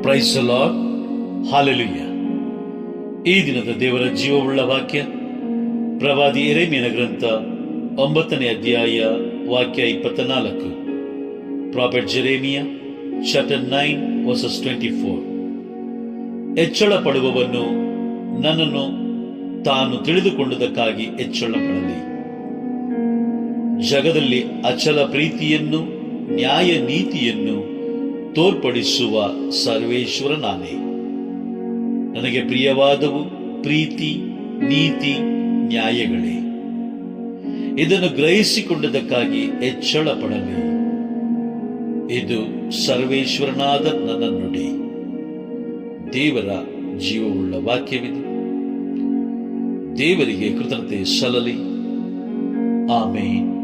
Price the lord. Hallelujah. ಈ ದಿನದ ದೇವರ ಜೀವವುಳ್ಳ ವಾಕ್ಯ ಪ್ರವಾದಿ ಯೆರೆಮೀಯನ ಗ್ರಂಥ 9ನೇ ಅಧ್ಯಾಯ ವಾಕ್ಯ 24. Prophet Jeremiah chapter 9 versus 24. ಹೆಚ್ಚಳ ಪಡುವವನು ನನ್ನನ್ನು ತಾನು ತಿಳಿದುಕೊಂಡುದಕ್ಕಾಗಿ ಹೆಚ್ಚಳ ಪಡಲಿ. ಜಗದಲ್ಲಿ ಅಚಲ ಪ್ರೀತಿಯನ್ನು ನ್ಯಾಯ ನೀತಿಯನ್ನು ತೋರ್ಪಡಿಸುವ ಸರ್ವೇಶ್ವರ ನಾನೇ. ನನಗೆ ಪ್ರಿಯವಾದವು ಪ್ರೀತಿ, ನೀತಿ, ನ್ಯಾಯಗಳೇ. ಇದನ್ನು ಗ್ರಹಿಸಿಕೊಂಡದಕ್ಕಾಗಿ ಹೆಚ್ಚಳ ಪಡಲಿ. ಇದು ಸರ್ವೇಶ್ವರನಾದ ನನ್ನ ನುಡಿ. ದೇವರ ಜೀವವುಳ್ಳ ವಾಕ್ಯವಿದು. ದೇವರಿಗೆ ಕೃತಜ್ಞತೆ ಸಲ್ಲಲಿ. ಆಮೇನ್.